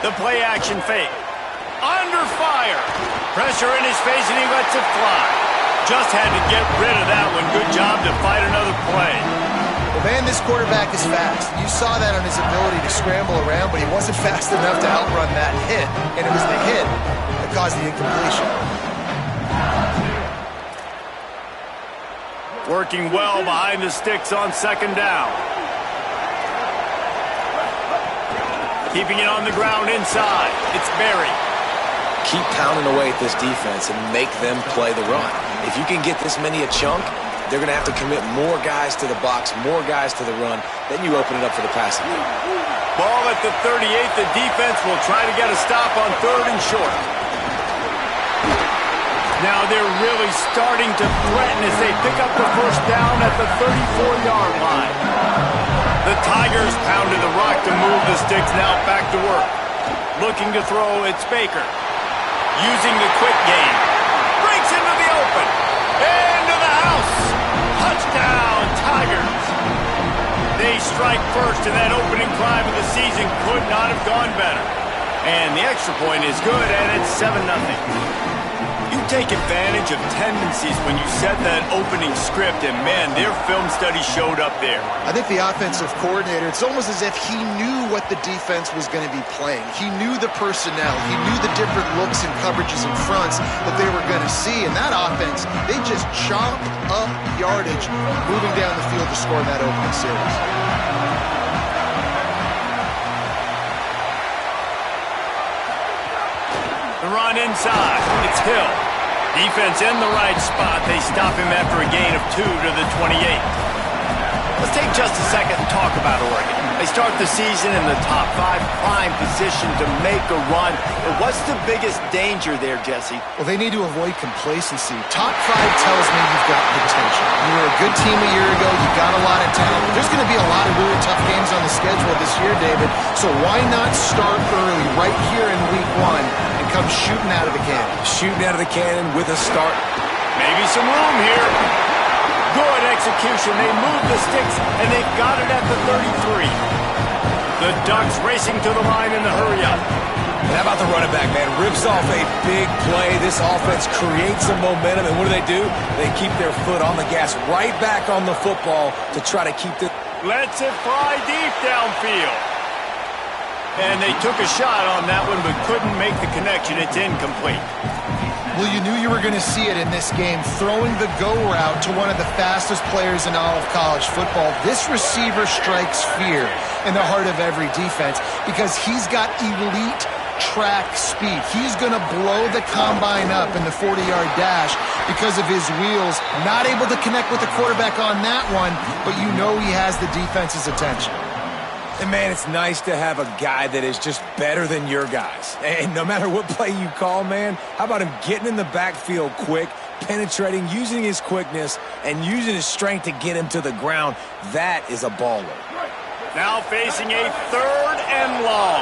The play action fake. Under fire. Pressure in his face, and he lets it fly. Just had to get rid of that one. Good job to fight another play. Well, man, this quarterback is fast. You saw that on his ability to scramble around, but he wasn't fast enough to outrun that hit. And it was the hit that caused the incompletion. Working well behind the sticks on second down. Keeping it on the ground inside. It's Berry. Keep pounding away at this defense and make them play the run. If you can get this many a chunk, they're going to have to commit more guys to the box, more guys to the run. Then you open it up for the passing game. Ball at the 38. The defense will try to get a stop on 3rd and short. Now they're really starting to threaten as they pick up the first down at the 34-yard line. The Tigers pounded the rock to move the sticks. Now back to work. Looking to throw, it's Baker. Using the quick game. Breaks into the open. Into the house. Touchdown, Tigers. They strike first, and that opening drive of the season could not have gone better. And the extra point is good, and it's 7-0. You take advantage of tendencies when you set that opening script, and man, their film study showed up there. I think the offensive coordinator, it's almost as if he knew what the defense was going to be playing. He knew the personnel. He knew the different looks and coverages and fronts that they were going to see. And that offense, they just chomp up yardage moving down the field to score in that opening series. The run inside. It's Hill. Defense in the right spot. They stop him after a gain of 2 to the 28. Let's take just a second and talk about Oregon. They start the season in the top 5, prime position to make a run. But what's the biggest danger there, Jesse? Well, they need to avoid complacency. Top 5 tells me you've got potential. You were a good team a year ago. You got a lot of talent. There's going to be a lot of really tough games on the schedule this year, David. So why not start early right here in week 1 and come shooting out of the cannon? Shooting out of the cannon with a start. Maybe some room here. Good execution. They move the sticks, and they've got it at the 33. The Ducks racing to the line in the hurry-up. And how about the running back, man? Rips off a big play. This offense creates some momentum, and what do? They keep their foot on the gas, right back on the football to try to keep this. Lets it fly deep downfield. And they took a shot on that one, but couldn't make the connection. It's incomplete. Well, you knew you were going to see it in this game, throwing the go route to one of the fastest players in all of college football. This receiver strikes fear in the heart of every defense because he's got elite track speed. He's going to blow the combine up in the 40-yard dash because of his wheels. Not able to connect with the quarterback on that one, but you know he has the defense's attention. And, man, it's nice to have a guy that is just better than your guys. And no matter what play you call, man, how about him getting in the backfield quick, penetrating, using his quickness, and using his strength to get him to the ground? That is a baller. Now facing a 3rd and long.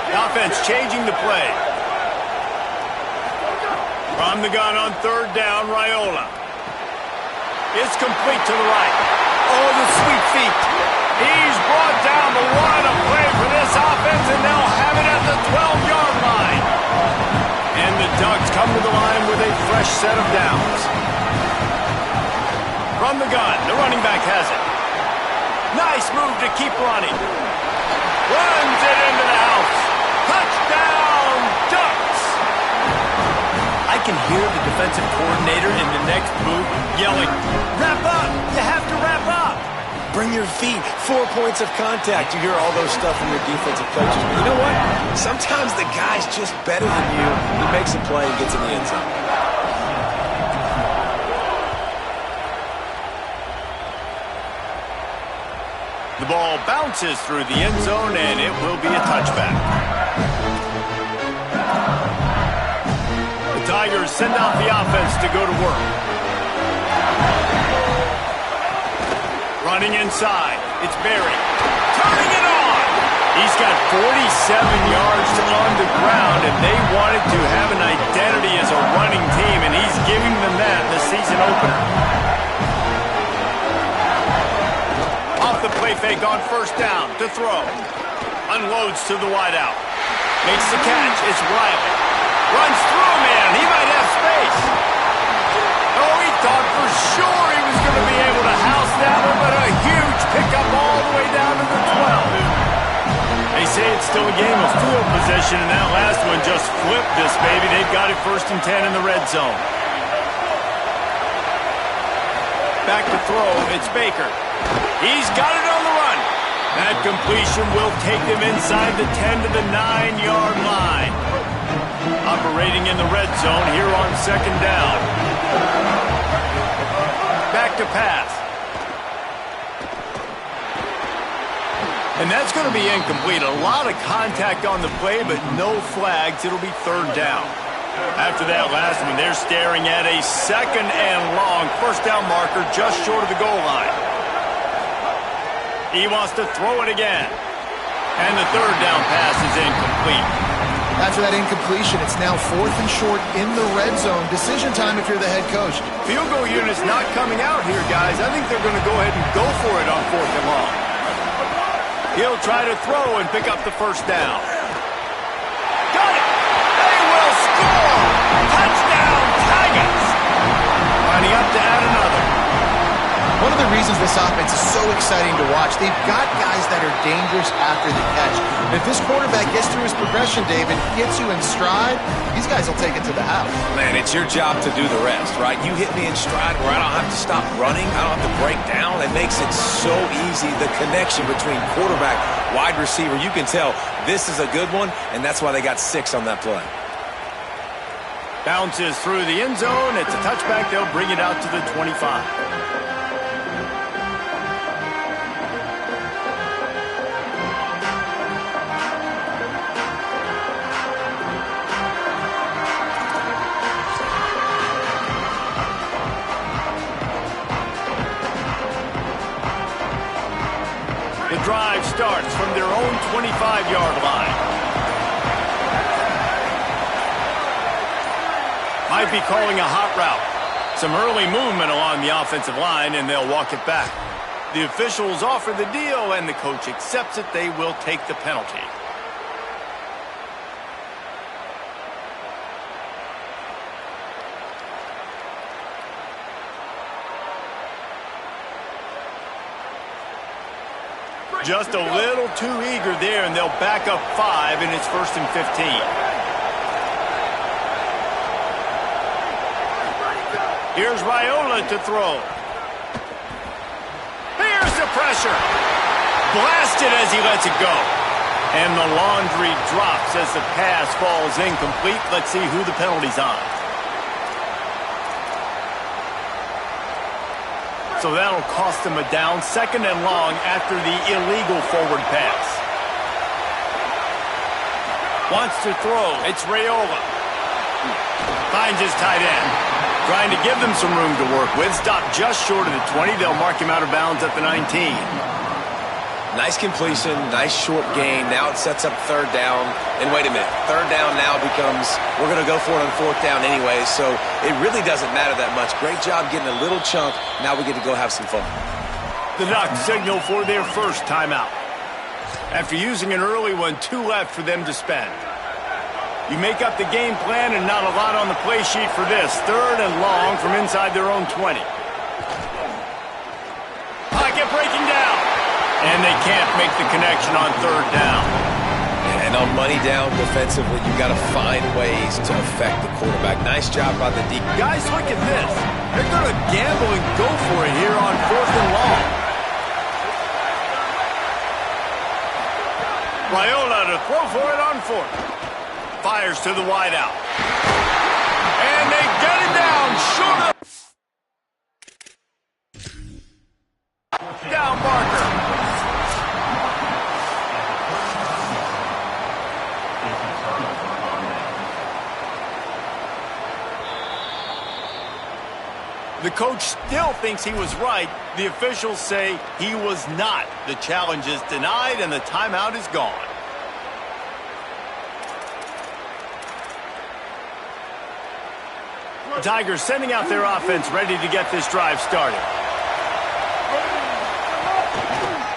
The offense changing the play. From the gun on 3rd down, Raiola. It's complete to the right. Oh, the sweet feet. He's brought down, but what a play for this offense, and they'll have it at the 12-yard line. And the Ducks come to the line with a fresh set of downs. From the gun, the running back has it. Nice move to keep running. Runs it into the house. Touchdown, Ducks! I can hear the defensive coordinator in the next booth yelling, "Wrap up! You have to wrap up!" Bring your feet. 4 points of contact. You hear all those stuff from your defensive coaches. But you know what? Sometimes the guy's just better than you. He makes a play and gets in the end zone. The ball bounces through the end zone, and it will be a touchback. The Tigers send out the offense to go to work. Running inside, it's Berry. Turning it on! He's got 47 yards on the ground, and they wanted to have an identity as a running team, and he's giving them that in the season opener. Off the play fake on first down to throw. Unloads to the wideout. Makes the catch. It's Riley. Runs through a man. He might have space. Oh, he thought for sure he was going to be able to house that one, but a huge pickup all the way down to the 12. They say it's still a game of field position, and that last one just flipped this baby. They've got it 1st and 10 in the red zone. Back to throw. It's Baker. He's got it on the run. That completion will take them inside the 10 to the 9-yard line. Operating in the red zone here on 2nd down. Back to pass. And that's going to be incomplete. A lot of contact on the play, but no flags. It'll be 3rd down. After that last one, they're staring at a 2nd and long. 1st down marker just short of the goal line. He wants to throw it again. And the 3rd down pass is incomplete. After that incompletion, it's now 4th and short in the red zone. Decision time if you're the head coach. Field goal unit's not coming out here, guys. I think they're going to go ahead and go for it on 4th and long. He'll try to throw and pick up the 1st down. Got it! They will score! Touchdown, Tigers! Lining up to add another. One of the reasons this offense is so exciting to watch, they've got guys that are dangerous after the catch. And if this quarterback gets through his progression, David, gets you in stride, these guys will take it to the house. Man, it's your job to do the rest, right? You hit me in stride where I don't have to stop running. I don't have to break down. It makes it so easy. The connection between quarterback, wide receiver, you can tell this is a good one, and that's why they got 6 on that play. Bounces through the end zone. It's a touchback. They'll bring it out to the 25. The drive starts from their own 25-yard line. Might be calling a hot route. Some early movement along the offensive line, and they'll walk it back. The officials offer the deal, and the coach accepts it. They will take the penalty. Just a little too eager there, and they'll back up 5, and it's 1st and 15. Here's Raiola to throw. Here's the pressure. Blasted as he lets it go. And the laundry drops as the pass falls incomplete. Let's see who the penalty's on. So that'll cost them a down, 2nd and long after the illegal forward pass. Wants to throw. It's Raiola. Finds his tight end. Trying to give them some room to work with. Stopped just short of the 20. They'll mark him out of bounds at the 19. Nice completion, nice short gain. Now it sets up 3rd down. And wait a minute, 3rd down now becomes, we're going to go for it on 4th down anyway, so it really doesn't matter that much. Great job getting a little chunk. Now we get to go have some fun. The Ducks signal for their first timeout. After using an early one, 2 left for them to spend. You make up the game plan and not a lot on the play sheet for this. 3rd and long from inside their own 20. Pocket breaking down. And they can't make the connection on 3rd down. And on money down defensively, you've got to find ways to affect the quarterback. Nice job by the deep. Guys, look at this. They're going to gamble and go for it here on 4th and long. Raiola to throw for it on 4th. Fires to the wideout. And they get it down short of down marker. The coach still thinks he was right. The officials say he was not. The challenge is denied, and the timeout is gone. The Tigers sending out their offense ready to get this drive started.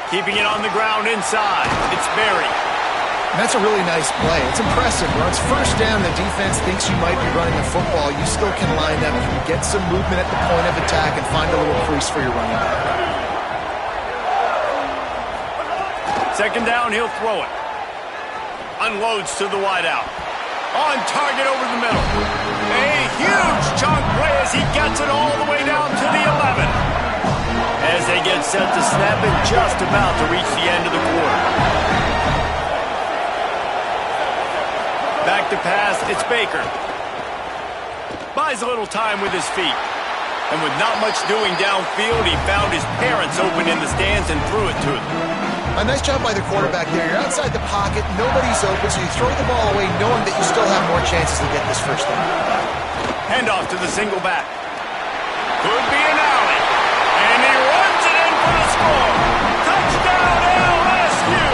Keeping it on the ground inside. It's Berry. And that's a really nice play. It's impressive. When it's first down, the defense thinks you might be running the football. You still can line up, you can get some movement at the point of attack, and find a little crease for your running back. Second down, he'll throw it. Unloads to the wideout. On target over the middle. A huge chunk play as he gets it all the way down to the 11. As they get set to snap it, just about to reach the end of the quarter. Back to pass, it's Baker. Buys a little time with his feet. And with not much doing downfield, he found his parents open in the stands and threw it to them. A nice job by the quarterback there. You're outside the pocket, nobody's open, so you throw the ball away knowing that you still have more chances to get this first down. Handoff to the single back. Could be an alley. And he runs it in for the score. Touchdown, LSU!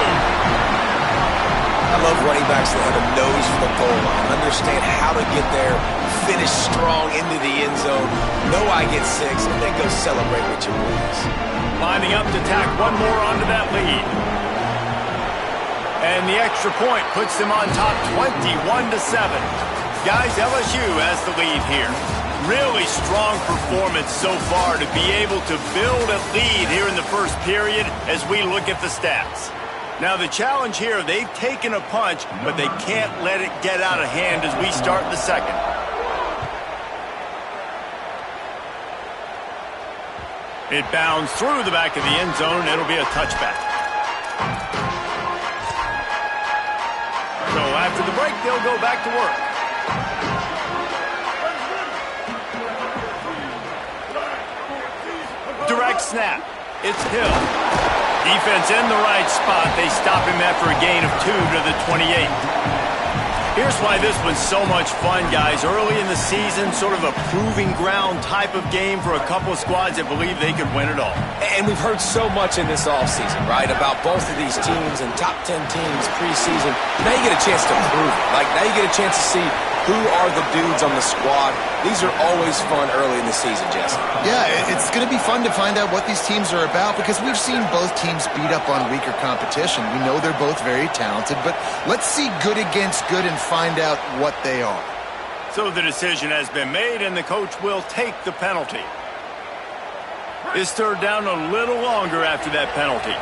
I love running backs that have a nose for the goal line, understand how to get there, finish strong into the end zone, know I get 6, and then go celebrate with your boys. Lining up to tack one more onto that lead. And the extra point puts them on top 21-7. Guys, LSU has the lead here. Really strong performance so far to be able to build a lead here in the first period as we look at the stats. Now the challenge here, they've taken a punch, but they can't let it get out of hand as we start the second. It bounds through the back of the end zone. It'll be a touchback. So after the break, they'll go back to work. Direct snap. It's Hill. Defense in the right spot. They stop him after a gain of 2 to the 28. Here's why this was so much fun, guys. Early in the season, sort of a proving ground type of game for a couple of squads that believe they could win it all. And we've heard so much in this offseason, right, about both of these teams and top 10 teams preseason. Now you get a chance to prove it. Like, now you get a chance to see who are the dudes on the squad. These are always fun early in the season, Jesse. Yeah, it's going to be fun to find out what these teams are about because we've seen both teams beat up on weaker competition. We know they're both very talented, but let's see good against good and find out what they are. So the decision has been made, and the coach will take the penalty. His third down a little longer after that penalty.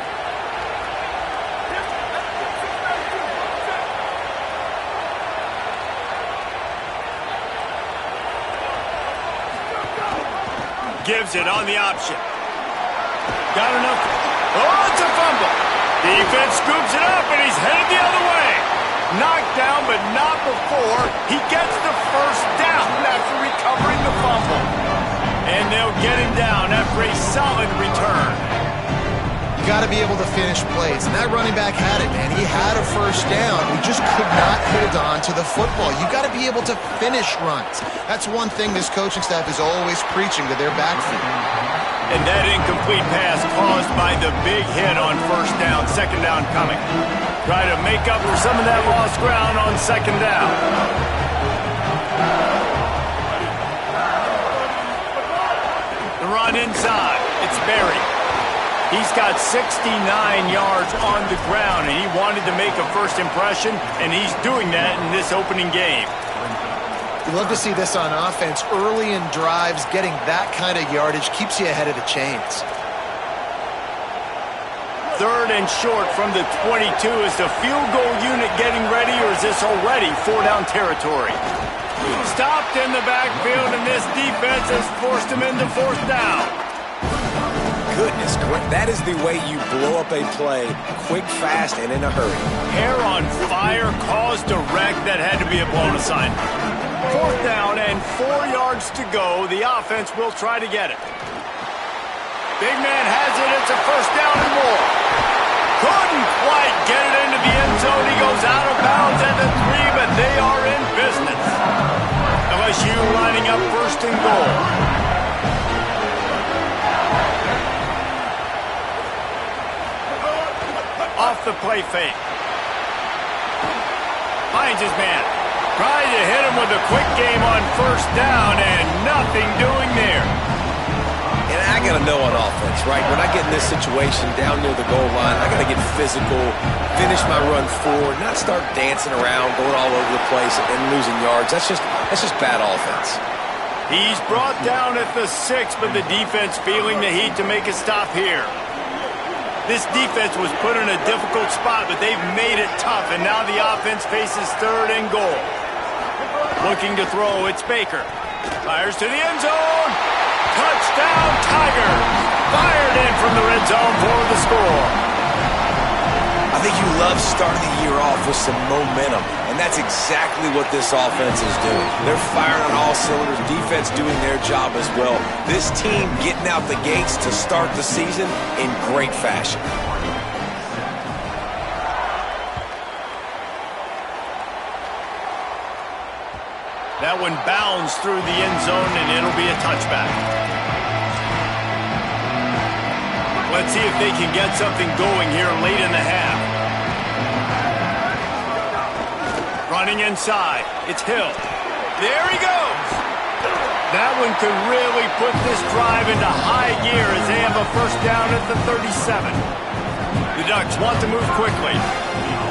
Gives it on the option. Got enough. Oh, it's a fumble. Defense scoops it up, and he's headed the other way. Knocked down, but not before he gets the first down after recovering the fumble. And they'll get him down after a solid return. You got to be able to finish plays, and that running back had it, man. He had a first down. He just could not hold on to the football. You got to be able to finish runs. That's one thing this coaching staff is always preaching to their backfield. And that incomplete pass caused by the big hit on first down, second down coming. Try to make up for some of that lost ground on second down. The run inside. It's Berry. He's got 69 yards on the ground, and he wanted to make a first impression, and he's doing that in this opening game. You love to see this on offense. Early in drives, getting that kind of yardage keeps you ahead of the chains. Third and short from the 22. Is the field goal unit getting ready, or is this already four-down territory? Stopped in the backfield, and this defense has forced him into fourth down. Goodness, that is the way you blow up a play, quick, fast, and in a hurry. Hair on fire, caused a wreck that had to be a blown assignment. Fourth down and 4 yards to go. The offense will try to get it. Big man has it. It's a first down and more. Couldn't quite get it into the end zone. He goes out of bounds at the 3, but they are in business. LSU lining up first and goal. Off the play fake. Finds his man. Tried to hit him with a quick game on first down, and nothing doing there. And I got to know on offense, right? When I get in this situation down near the goal line, I got to get physical, finish my run forward, not start dancing around, going all over the place and losing yards. That's just bad offense. He's brought down at the 6, but the defense feeling the heat to make a stop here. This defense was put in a difficult spot, but they've made it tough, and now the offense faces 3rd and goal. Looking to throw, it's Baker. Fires to the end zone. Touchdown, Tigers. Fired in from the red zone for the score. I think you love starting the year off with some momentum, and that's exactly what this offense is doing. They're firing on all cylinders, defense doing their job as well. This team getting out the gates to start the season in great fashion. That one bounds through the end zone, and it'll be a touchback. Let's see if they can get something going here late in the half. Running inside. It's Hill. There he goes. That one could really put this drive into high gear as they have a first down at the 37. The Ducks want to move quickly.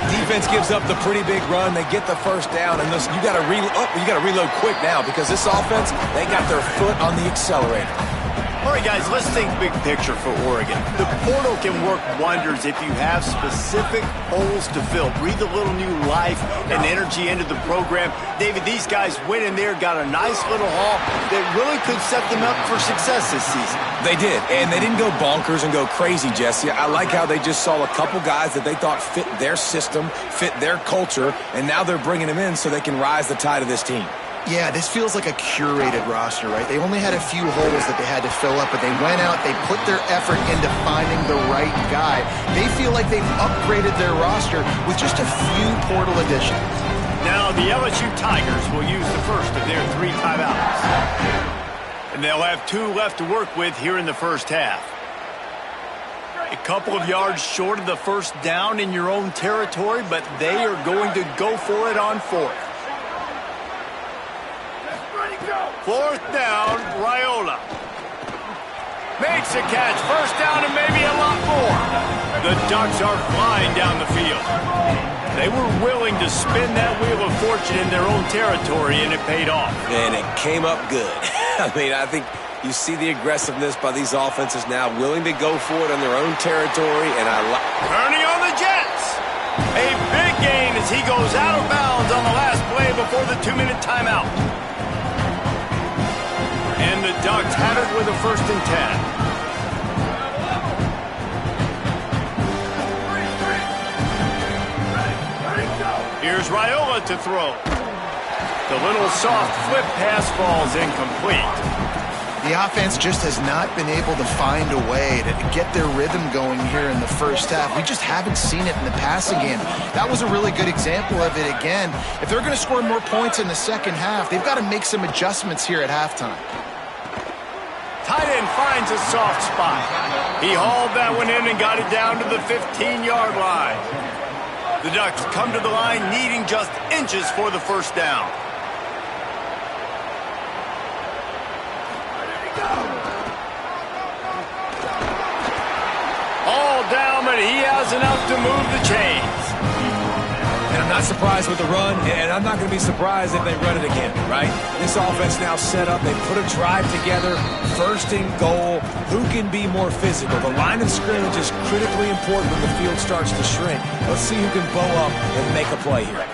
Defense gives up the pretty big run. They get the first down, and you got to reload quick now because this offense, they got their foot on the accelerator. All right, guys, let's think big picture for Oregon. The portal can work wonders if you have specific holes to fill. Breathe a little new life and energy into the program. David, these guys went in there, got a nice little haul that really could set them up for success this season. They did, and they didn't go bonkers and go crazy, Jesse. I like how they just saw a couple guys that they thought fit their system, fit their culture, and now they're bringing them in so they can rise the tide of this team. Yeah, this feels like a curated roster, right? They only had a few holes that they had to fill up, but they went out, they put their effort into finding the right guy. They feel like they've upgraded their roster with just a few portal additions. Now the LSU Tigers will use the first of their 3 timeouts. And they'll have 2 left to work with here in the first half. A couple of yards short of the first down in your own territory, but they are going to go for it on 4th. 4th down, Raiola. Makes a catch. First down and maybe a lot more. The Ducks are flying down the field. They were willing to spin that wheel of fortune in their own territory, and it paid off. And it came up good. I mean, I think you see the aggressiveness by these offenses now, willing to go for it on their own territory, and I like... Turning on the Jets. A big gain as he goes out of bounds on the last play before the 2-minute timeout. And the Ducks have it with a 1st and 10. Here's Raiola to throw. The little soft flip pass falls incomplete. The offense just has not been able to find a way to get their rhythm going here in the first half. We just haven't seen it in the passing game. That was a really good example of it again. If they're going to score more points in the second half, they've got to make some adjustments here at halftime. Tight end finds a soft spot. He hauled that one in and got it down to the 15-yard line. The Ducks come to the line needing just inches for the first down. All down, but he has enough to move the chains. And I'm not surprised with the run, and I'm not going to be surprised if they run it again, right? This offense now set up. They put a drive together, 1st and goal. Who can be more physical? The line of scrimmage is critically important when the field starts to shrink. Let's see who can bow up and make a play here.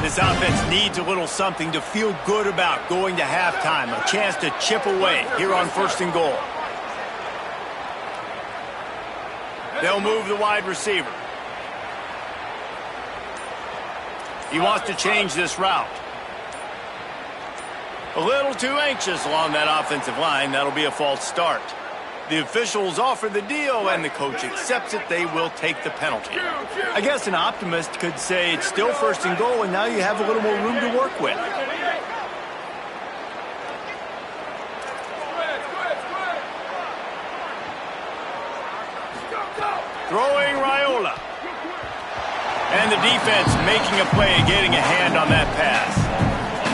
This offense needs a little something to feel good about going to halftime. A chance to chip away here on 1st and goal. They'll move the wide receiver. He wants to change this route. A little too anxious along that offensive line. That'll be a false start. The officials offer the deal, and the coach accepts it. They will take the penalty. I guess an optimist could say it's still 1st and goal, and now you have a little more room to work with. Throwing Raiola. And the defense making a play and getting a hand on that pass.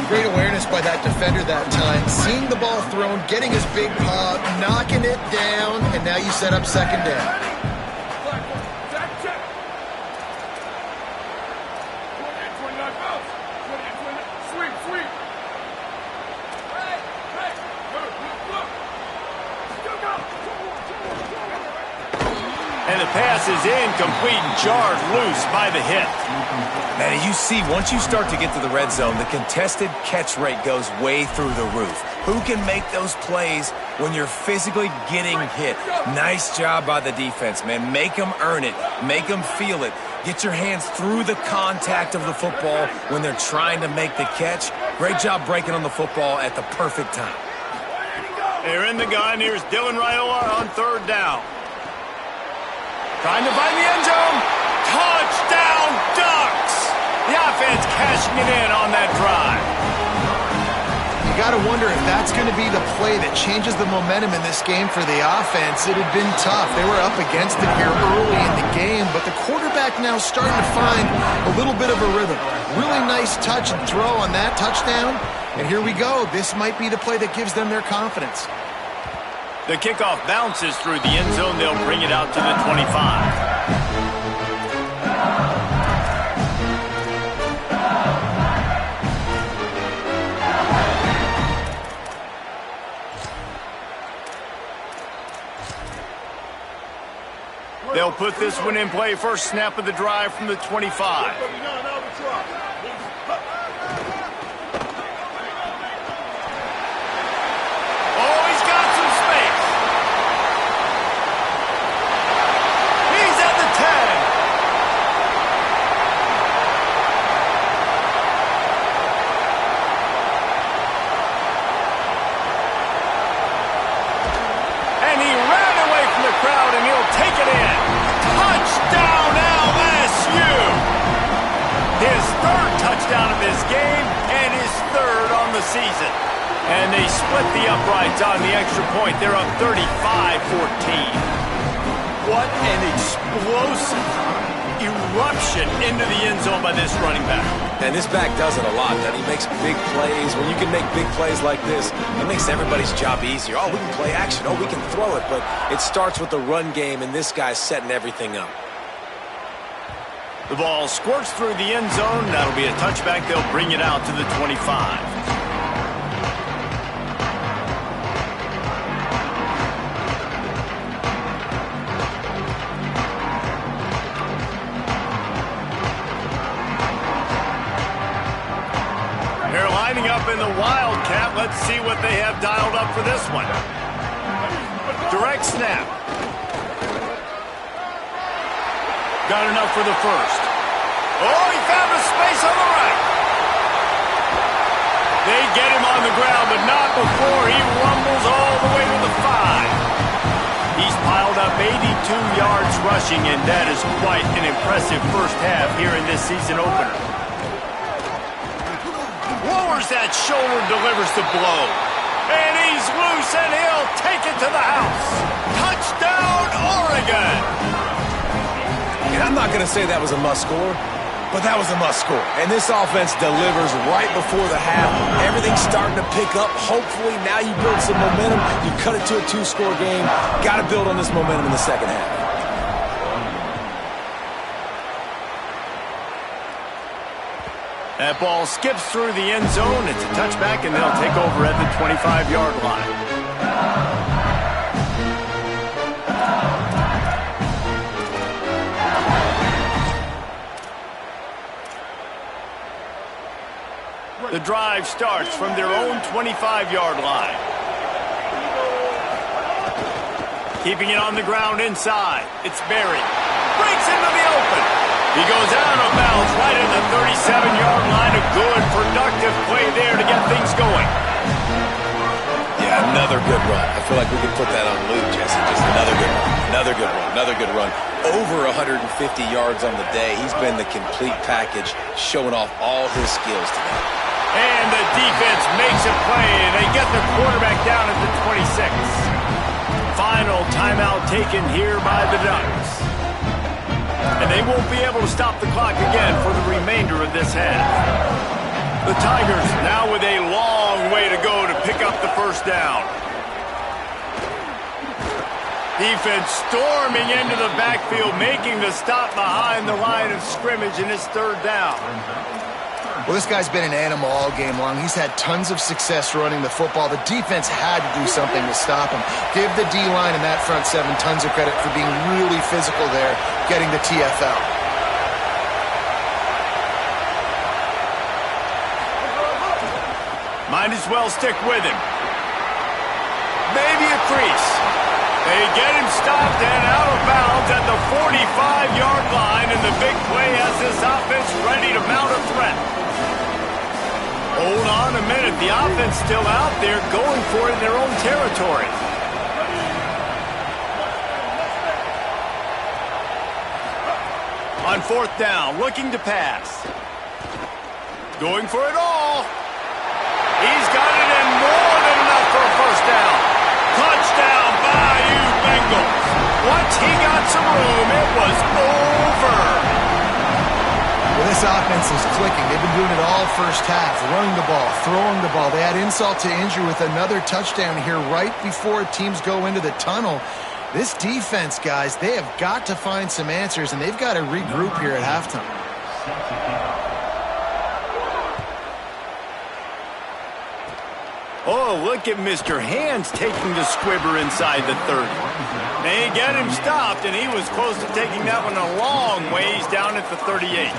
Great awareness by by that defender that time. Seeing the ball thrown, getting his big paw, knocking it down, and now you set up second down. And the pass is incomplete and jarred loose by the hit. Man, you see, once you start to get to the red zone, the contested catch rate goes way through the roof. Who can make those plays when you're physically getting hit? Nice job by the defense, man. Make them earn it. Make them feel it. Get your hands through the contact of the football when they're trying to make the catch. Great job breaking on the football at the perfect time. They're in the gun. Here's Dylan Raiola on third down. Trying to find the end zone. Touchdown, Ducks! The offense cashing it in on that drive. You got to wonder if that's going to be the play that changes the momentum in this game for the offense. It had been tough. They were up against it here early in the game, but the quarterback now starting to find a little bit of a rhythm. Really nice touch and throw on that touchdown. And here we go. This might be the play that gives them their confidence. The kickoff bounces through the end zone. They'll bring it out to the 25. They'll put this one in play. First snap of the drive from the 25. Season. And they split the uprights on the extra point. They're up 35-14. What an explosive eruption into the end zone by this running back. And this back does it a lot. That he makes big plays. When you can make big plays like this, it makes everybody's job easier. Oh, we can play action. Oh, we can throw it. But it starts with the run game, and this guy's setting everything up. The ball squirts through the end zone. That'll be a touchback. They'll bring it out to the 25. Up in the Wildcat. Let's see what they have dialed up for this one. Direct snap. Got enough for the first. Oh, he found a space on the right. They get him on the ground, but not before he rumbles all the way to the 5. He's piled up 82 yards rushing, and that is quite an impressive first half here in this season opener. Lowers that shoulder, delivers the blow. And he's loose, and he'll take it to the house. Touchdown, Oregon! And I'm not going to say that was a must-score, but that was a must-score. And this offense delivers right before the half. Everything's starting to pick up. Hopefully, now you build some momentum. You cut it to a 2-score game. Got to build on this momentum in the second half. That ball skips through the end zone. It's a touchback, and they'll take over at the 25-yard line. The drive starts from their own 25-yard line. Keeping it on the ground inside. It's Berry. Breaks into the open. He goes out of bounds right at the 37-yard line. A good, productive play there to get things going. Yeah, another good run. I feel like we could put that on loop, Jesse. Just another good run. Another good run. Another good run. Over 150 yards on the day. He's been the complete package, showing off all his skills today. And the defense makes a play. They get the quarterback down at the 26. Final timeout taken here by the Ducks. And they won't be able to stop the clock again for the remainder of this half. The Tigers now with a long first down. Defense storming into the backfield, making the stop behind the line of scrimmage, and it's third down. Well, this guy's been an animal all game long. He's had tons of success running the football. The defense had to do something to stop him. Give the D-line and that front seven tons of credit for being really physical there, getting the TFL. Might as well stick with him. Maybe a crease. They get him stopped and out of bounds at the 45-yard line, and the big play has this offense ready to mount a threat. Hold on a minute. The offense still out there going for it in their own territory. On fourth down, looking to pass. Going for it all. He's got it in more than enough for a first down. Touchdown, Bayou Bengals. Once he got some room, it was over. Well, this offense is clicking. They've been doing it all first half, running the ball, throwing the ball. They had insult to injury with another touchdown here right before teams go into the tunnel. This defense, guys, they have got to find some answers, and they've got to regroup here at halftime. Oh, look at Mr. Hands taking the squibber inside the 30. They get him stopped, and he was close to taking that one a long ways down at the 38.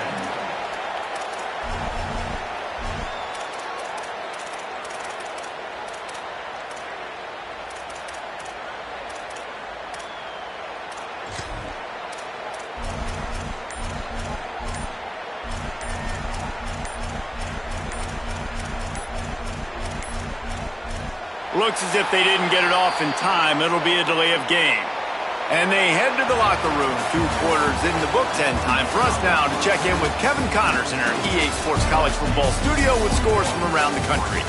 Looks as if they didn't get it off in time. It'll be a delay of game. And they head to the locker room. 2 quarters in the books, and time for us now to check in with Kevin Connors in our EA Sports College Football studio with scores from around the country.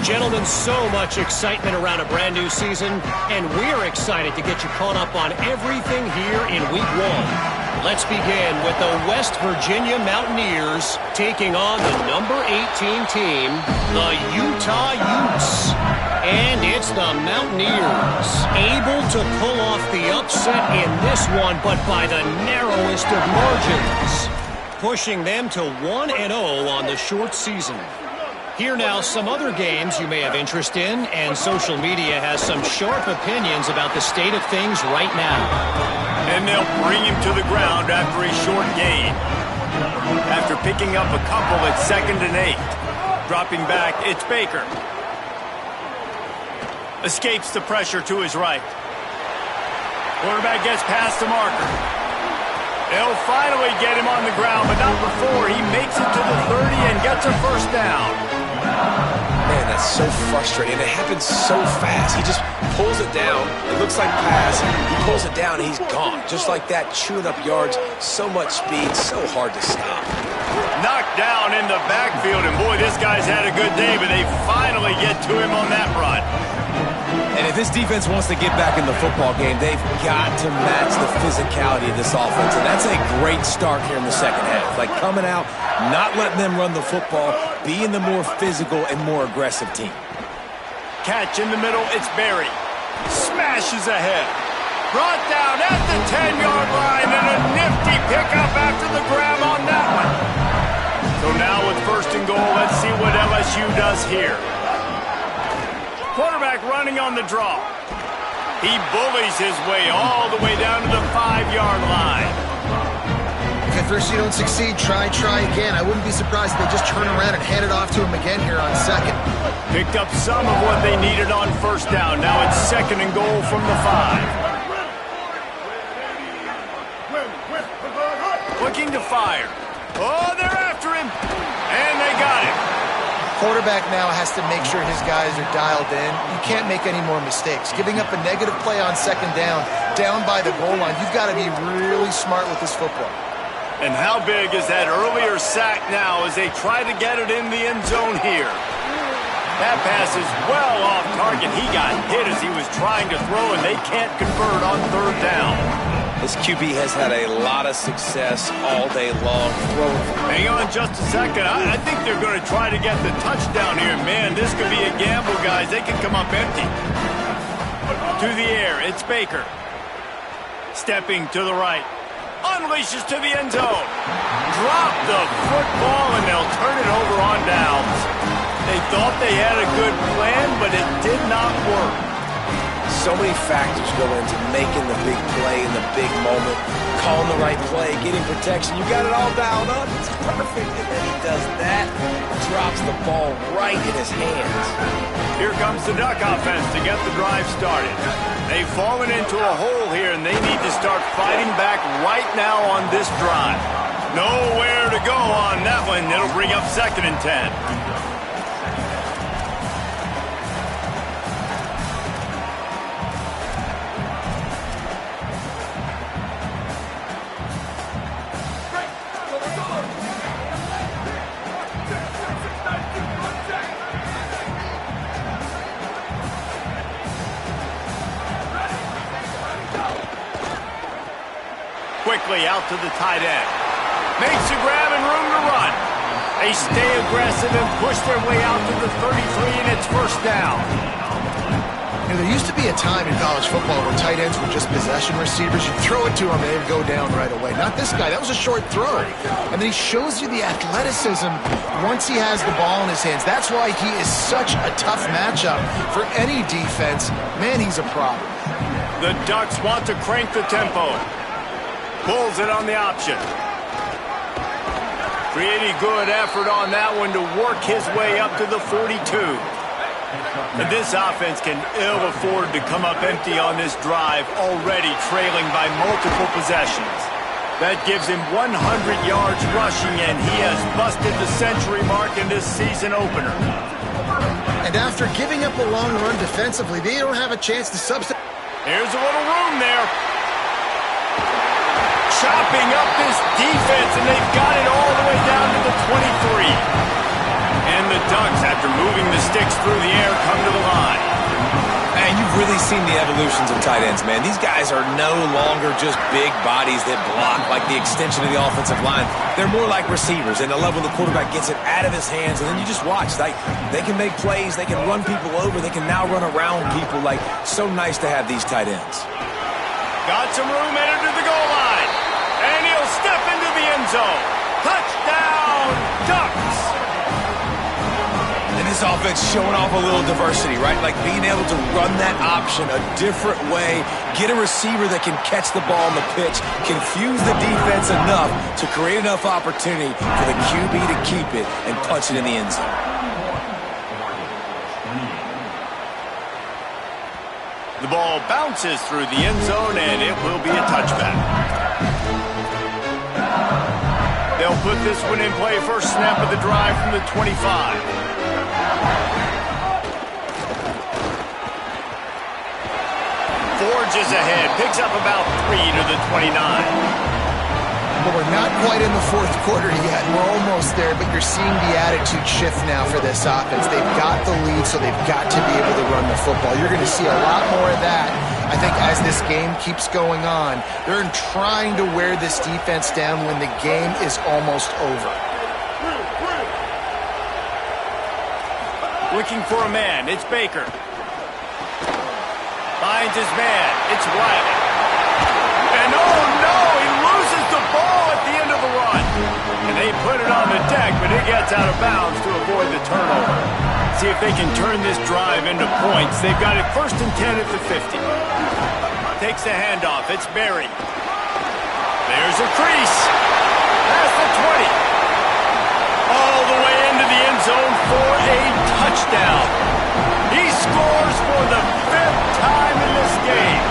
Gentlemen, so much excitement around a brand new season, and we're excited to get you caught up on everything here in Week 1. Let's begin with the West Virginia Mountaineers taking on the number 18 team, the Utah Utes. And it's the Mountaineers able to pull off the upset in this one, but by the narrowest of margins, pushing them to 1-0 on the short season. Here now, some other games you may have interest in, and social media has some sharp opinions about the state of things right now. And they'll bring him to the ground after a short gain. After picking up a couple at 2nd and 8. Dropping back, it's Baker. Escapes the pressure to his right. Quarterback gets past the marker. They'll finally get him on the ground, but not before he makes it to the 30 and gets a first down. Man, that's so frustrating. It happens so fast. He just pulls it down. It looks like pass. He pulls it down, and he's gone. Just like that, chewing up yards. So much speed, so hard to stop. Knocked down in the backfield, and boy, this guy's had a good day, but they finally get to him on that run. And if this defense wants to get back in the football game, they've got to match the physicality of this offense. And that's a great start here in the second half. Like coming out, not letting them run the football, being the more physical and more aggressive team. Catch in the middle, it's Berry. Smashes ahead. Brought down at the 10-yard line, and a nifty pickup after the grab on that one. So now with 1st and goal, let's see what LSU does here. Quarterback running on the draw. He bullies his way all the way down to the 5-yard line. If at first you don't succeed, try again. I wouldn't be surprised if they just turn around and hand it off to him again here on 2nd. Picked up some of what they needed on 1st down. Now it's 2nd and goal from the 5. Looking to fire. Oh, they're after him. And they got him. Quarterback now has to make sure his guys are dialed in. You can't make any more mistakes. Giving up a negative play on 2nd down by the goal line, you've got to be really smart with this football. And how big is that earlier sack now as they try to get it in the end zone here? That pass is well off target. He got hit as he was trying to throw, and they can't convert on 3rd down. This QB has had a lot of success all day long throwing. Hang on just a second. I think they're going to try to get the touchdown here. Man, this could be a gamble, guys. They could come up empty. To the air, it's Baker. Stepping to the right. Unleashes to the end zone. Drop the football, and they'll turn it over on downs. They thought they had a good plan, but it did not work. So many factors go into making the big play in the big moment, calling the right play, getting protection. You got it all dialed up. It's perfect. And then he does that, drops the ball right in his hands. Here comes the Duck offense to get the drive started. They've fallen into a hole here, and they need to start fighting back right now on this drive. Nowhere to go on that one. It'll bring up 2nd and 10. Quickly out to the tight end. Makes a grab and room to run. They stay aggressive and push their way out to the 33, and it's 1st down. You know, there used to be a time in college football where tight ends were just possession receivers. You throw it to them, and they'd go down right away. Not this guy. That was a short throw. And then he shows you the athleticism once he has the ball in his hands. That's why he is such a tough matchup for any defense. Man, he's a problem. The Ducks want to crank the tempo. Pulls it on the option. Pretty good effort on that one to work his way up to the 42. And this offense can ill afford to come up empty on this drive, already trailing by multiple possessions. That gives him 100 yards rushing, and he has busted the century mark in this season opener. And after giving up a long run defensively, they don't have a chance to substitute. Here's a little room there. Chopping up this defense, and they've got it all the way down to the 23. And the Ducks, after moving the sticks through the air, come to the line. Man, you've really seen the evolutions of tight ends, man. These guys are no longer just big bodies that block like the extension of the offensive line. They're more like receivers, and the level the quarterback gets it out of his hands, and then you just watch. Like, they can make plays, they can run people over, they can now run around people. Like, so nice to have these tight ends. Got some room headed to the goal line. And he'll step into the end zone. Touchdown, Ducks! And this offense showing off a little diversity, right? Like being able to run that option a different way, get a receiver that can catch the ball on the pitch, confuse the defense enough to create enough opportunity for the QB to keep it and punch it in the end zone. The ball bounces through the end zone, and it will be a touchback. They'll put this one in play. First snap of the drive from the 25. Forges ahead. Picks up about 3 to the 29. Well, we're not quite in the 4th quarter yet. We're almost there, but you're seeing the attitude shift now for this offense. They've got the lead, so they've got to be able to run the football. You're going to see a lot more of that, I think, as this game keeps going on. They're trying to wear this defense down when the game is almost over. Looking for a man. It's Baker. Finds his man. It's Wiley. And oh no, he loses the ball at the end of the run. And they put it on the deck, but it gets out of bounds to avoid the turnover. See if they can turn this drive into points. They've got it 1st and 10 at the 50. Takes the handoff. It's Berry. There's a crease. Past the 20. All the way into the end zone for a touchdown. He scores for the 5th time in this game.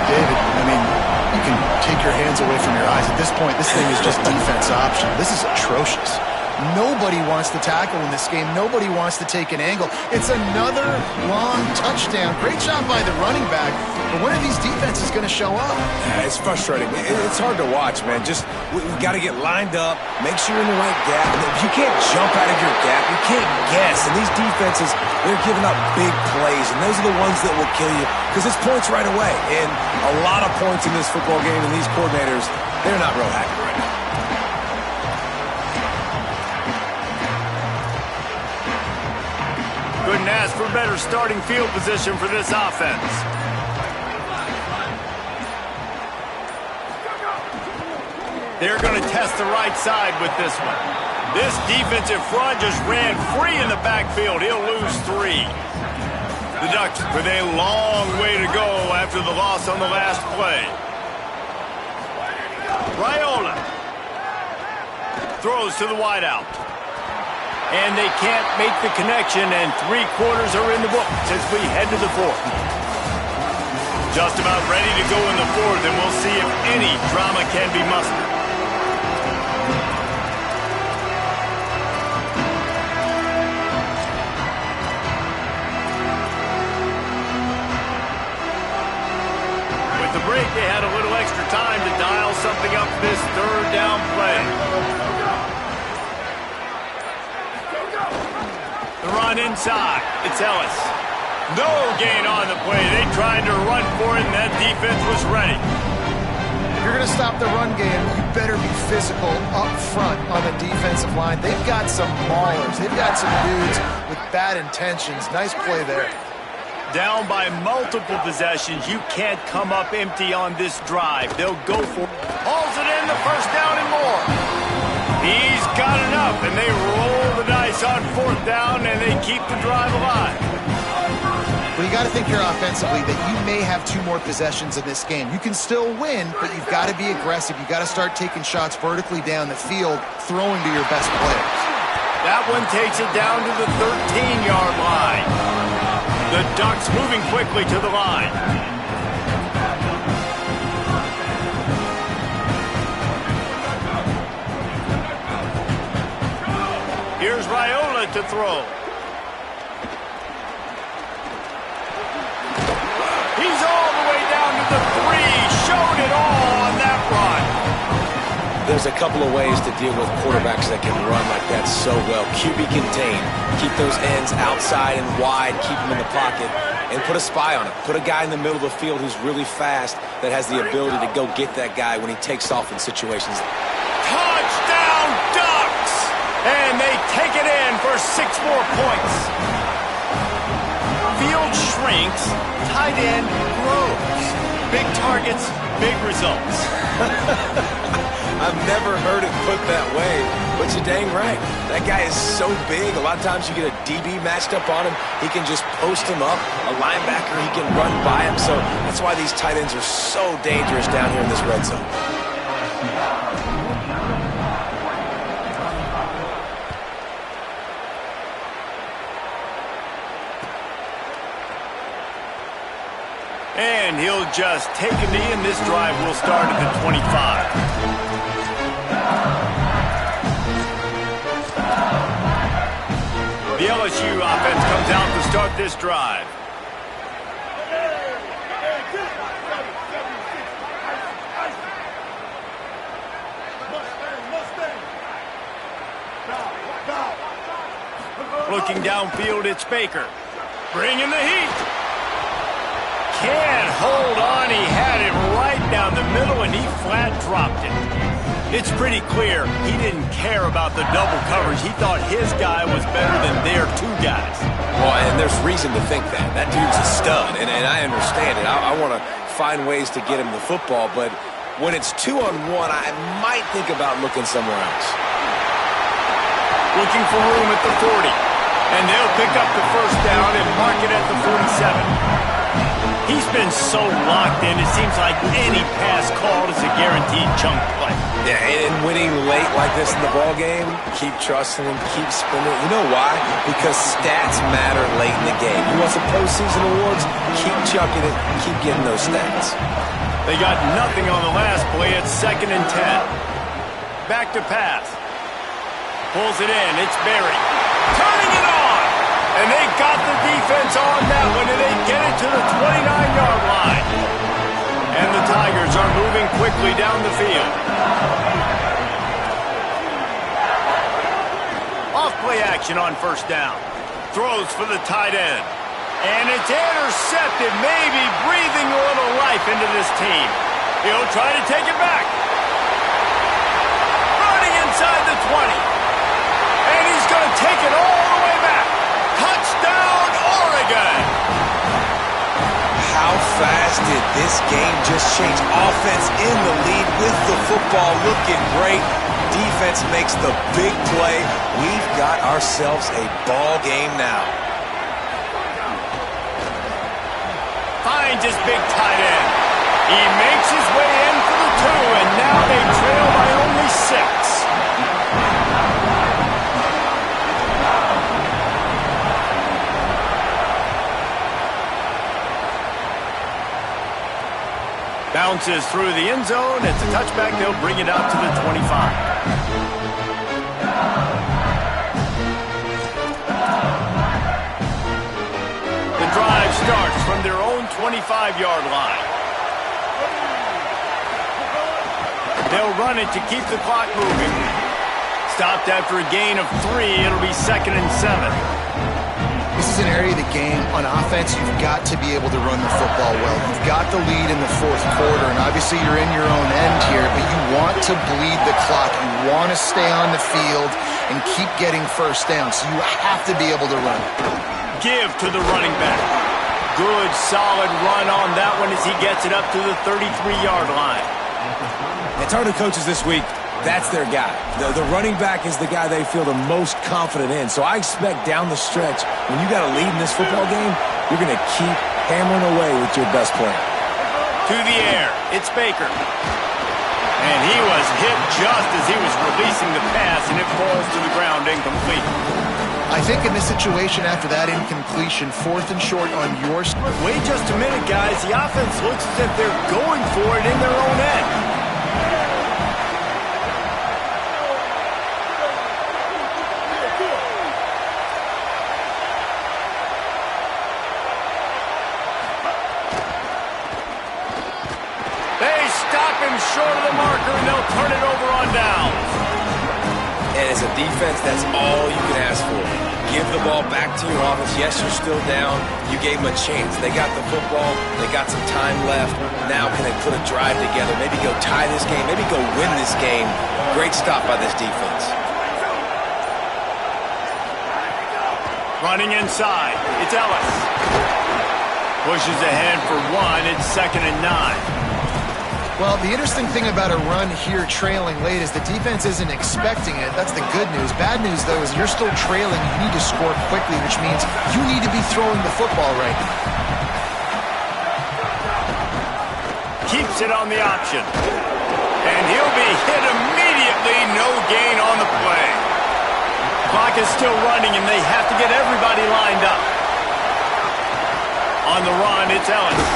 David, I mean, you can take your hands away from your eyes. At this point, this thing is just defense option. This is atrocious. Nobody wants to tackle in this game. Nobody wants to take an angle. It's another long touchdown. Great job by the running back. But when are these defenses going to show up? It's frustrating. It's hard to watch, man. We got to get lined up, make sure you're in the right gap. If you can't jump out of your gap, you can't guess. And these defenses, they're giving up big plays, and those are the ones that will kill you because it's points right away. And a lot of points in this football game, and these coordinators, they're not real happy right now. Couldn't ask for better starting field position for this offense. They're going to test the right side with this one. This defensive front just ran free in the backfield. He'll lose 3. The Ducks with a long way to go after the loss on the last play. Raiola throws to the wideout. And they can't make the connection, and 3 quarters are in the book as we head to the 4th. Just about ready to go in the 4th, and we'll see if any drama can be mustered. With the break, they had a little extra time to dial something up this 3rd down play. The run inside. It's Ellis. No gain on the play. They tried to run for it, and that defense was ready. If you're going to stop the run game, you better be physical up front on the defensive line. They've got some maulers. They've got some dudes with bad intentions. Nice play there. Down by multiple possessions. You can't come up empty on this drive. They'll go for it. Hauls it in, the 1st down and more. He's got enough, and they roll the dice on 4th down, and they keep the drive alive. Well, you got to think here offensively that you may have 2 more possessions in this game. You can still win, but you've got to be aggressive. You've got to start taking shots vertically down the field, throwing to your best players. That one takes it down to the 13-yard line. The Ducks moving quickly to the line. Here's Raiola to throw. He's all the way down to the 3. Showed it all on that run. There's a couple of ways to deal with quarterbacks that can run like that so well. QB contain. Keep those ends outside and wide. Keep them in the pocket. And put a spy on it. Put a guy in the middle of the field who's really fast that has the ability to go get that guy when he takes off in situations. Touchdown, Ducks! And they take it in for 6 more points. Field shrinks, tight end grows. Big targets, big results. I've never heard it put that way, but you're dang right. That guy is so big. A lot of times you get a DB matched up on him. He can just post him up. A linebacker, he can run by him. So that's why these tight ends are so dangerous down here in this red zone. And he'll just take a knee, and this drive will start at the 25. The LSU offense comes out to start this drive. Looking downfield, it's Baker. Bringing the heat. Can't hold on. He had it right down the middle, and he flat dropped it. It's pretty clear he didn't care about the double coverage. He thought his guy was better than their 2 guys. Well, and there's reason to think that. That dude's a stud, and I understand it. I want to find ways to get him the football, but when it's 2-on-1, I might think about looking somewhere else. Looking for room at the 40. And they'll pick up the 1st down and mark it at the 47. He's been so locked in, it seems like any pass called is a guaranteed chunk play. Yeah, and winning late like this in the ball game, keep trusting him, keep spinning. You know why? Because stats matter late in the game. You want some postseason awards? Keep chucking it, keep getting those stats. They got nothing on the last play. It's 2nd and 10. Back to pass. Pulls it in. It's Berry. Turning it on. And they got the defense on that one, and they get it to the 29-yard line. And the Tigers are moving quickly down the field. Off-play action on first down. Throws for the tight end. And it's intercepted, maybe breathing a little life into this team. He'll try to take it back. Running inside the 20. And he's going to take it all the way back. Touchdown, Oregon! How fast did this game just change? Offense in the lead with the football looking great. Defense makes the big play. We've got ourselves a ball game now. Finds his big tight end. He makes his way in for the 2, and now they trail by only 6. Bounces through the end zone. It's a touchback. They'll bring it out to the 25. The drive starts from their own 25-yard line. They'll run it to keep the clock moving. Stopped after a gain of 3. It'll be 2nd and 7. This is an area of the game, on offense, you've got to be able to run the football well. You've got the lead in the fourth quarter, and obviously you're in your own end here, but you want to bleed the clock. You want to stay on the field and keep getting first down, so you have to be able to run. Give to the running back. Good, solid run on that one as he gets it up to the 33-yard line. It's hard to coaches this week. That's their guy. The running back is the guy they feel the most confident in. So I expect down the stretch, when you got a lead in this football game, you're going to keep hammering away with your best player. To the air, it's Baker. And he was hit just as he was releasing the pass, and it falls to the ground incomplete. I think in this situation, after that incompletion, 4th and short on your... Wait just a minute, guys. The offense looks as if they're going for it in their own end. Short of the marker, and they'll turn it over on downs. And as a defense, that's all you can ask for. Give the ball back to your offense. Yes, you're still down. You gave them a chance. They got the football. They got some time left. Now can they put a drive together? Maybe go tie this game. Maybe go win this game. Great stop by this defense. Running inside. It's Ellis. Pushes ahead for 1. It's 2nd and 9. Well, the interesting thing about a run here trailing late is the defense isn't expecting it. That's the good news. Bad news, though, is you're still trailing. You need to score quickly, which means you need to be throwing the football right now. Keeps it on the option. And he'll be hit immediately. No gain on the play. Clock is still running, and they have to get everybody lined up. On the run, it's Ellis.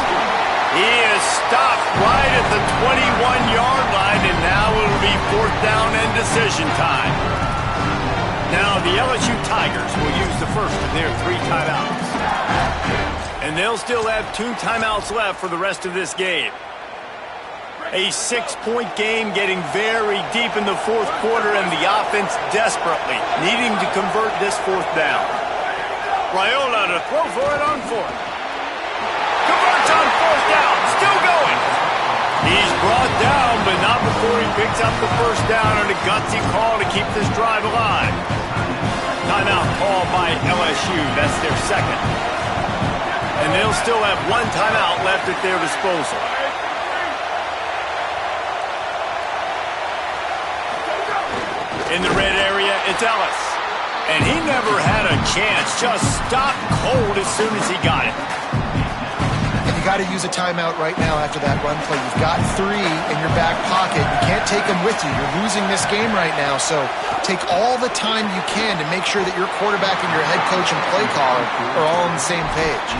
He is stopped right at the 21-yard line, and now it'll be 4th down and decision time. Now the LSU Tigers will use the first of their 3 timeouts. And they'll still have 2 timeouts left for the rest of this game. A 6-point game getting very deep in the fourth quarter, and the offense desperately needing to convert this 4th down. Raiola to throw for it on 4th. Converts on 4th down. Still going. He's brought down, but not before he picks up the first down on a gutsy call to keep this drive alive. Timeout called by LSU. That's their 2nd. And they'll still have 1 timeout left at their disposal. In the red area, it's Ellis. And he never had a chance. Just stopped cold as soon as he got it. Got to use a timeout right now after that run play. You've got 3 in your back pocket. You can't take them with you. You're losing this game right now, so take all the time you can to make sure that your quarterback and your head coach and play caller are all on the same page.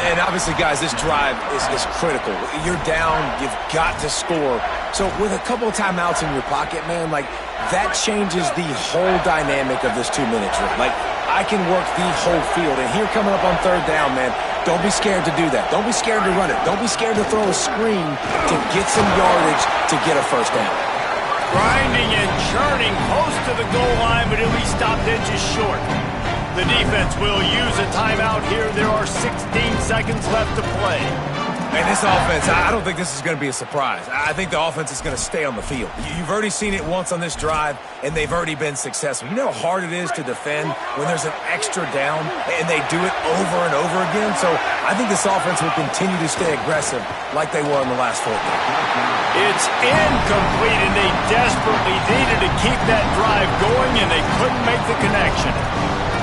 And obviously, guys, this drive is critical. You're down. You've got to score. So with a couple of timeouts in your pocket, man, like, that changes the whole dynamic of this 2-minute drill. Like, I can work the whole field. And here coming up on third down, man, don't be scared to do that. Don't be scared to run it. Don't be scared to throw a screen to get some yardage to get a first down. Grinding and churning close to the goal line, but he'll be stopped inches short. The defense will use a timeout here. There are 16 seconds left to play. And this offense, I don't think this is going to be a surprise. I think the offense is going to stay on the field. You've already seen it once on this drive, and they've already been successful. You know how hard it is to defend when there's an extra down, and they do it over and over again? So I think this offense will continue to stay aggressive like they were in the last 4 games. It's incomplete, and they desperately needed to keep that drive going, and they couldn't make the connection.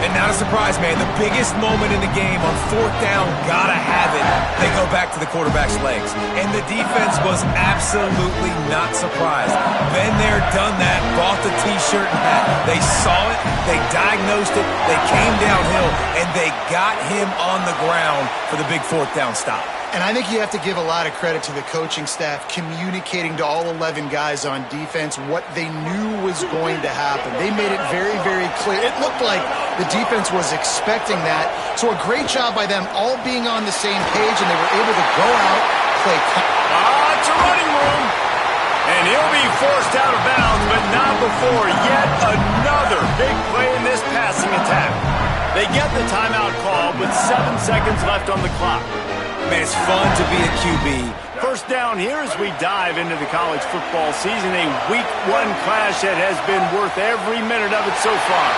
And not a surprise, man. The biggest moment in the game on fourth down, gotta have it. They go back to the quarterback's legs. And the defense was absolutely not surprised. Been there, done that, bought the T-shirt and hat. They saw it, they diagnosed it, they came downhill, and they got him on the ground for the big fourth down stop. And I think you have to give a lot of credit to the coaching staff communicating to all 11 guys on defense what they knew was going to happen. They made it very, very clear. It looked like the defense was expecting that. So a great job by them all being on the same page, and they were able to go out, play. It's a running room. And he'll be forced out of bounds, but not before yet another big play in this passing attack. They get the timeout called with 7 seconds left on the clock. Man, it's fun to be a QB. First down here as we dive into the college football season. A week 1 clash that has been worth every minute of it so far.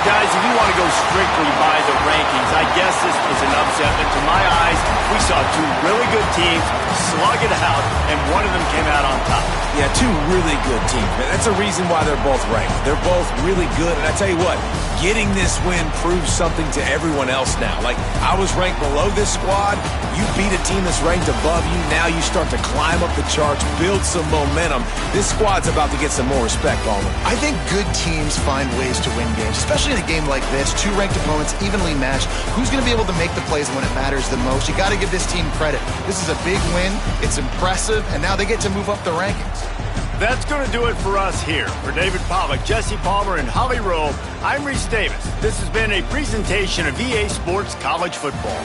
Guys, if you want to go strictly by the rankings, I guess this was an upset. But to my eyes, we saw 2 really good teams slug it out, and one of them came out on top. Yeah, 2 really good teams, man. That's a reason why they're both ranked. They're both really good. And I tell you what, getting this win proves something to everyone else now. Like, I was ranked below this squad. You beat a team that's ranked above you. Now you start to climb up the charts, build some momentum. This squad's about to get some more respect on them. I think good teams find ways to win games, especially in a game like this. 2 ranked opponents, evenly matched. Who's going to be able to make the plays when it matters the most? You got to give this team credit. This is a big win. It's impressive, and now they get to move up the rankings. That's going to do it for us here. For David Pollack, Jesse Palmer, and Holly Rowe, I'm Reese Davis. This has been a presentation of EA Sports College Football.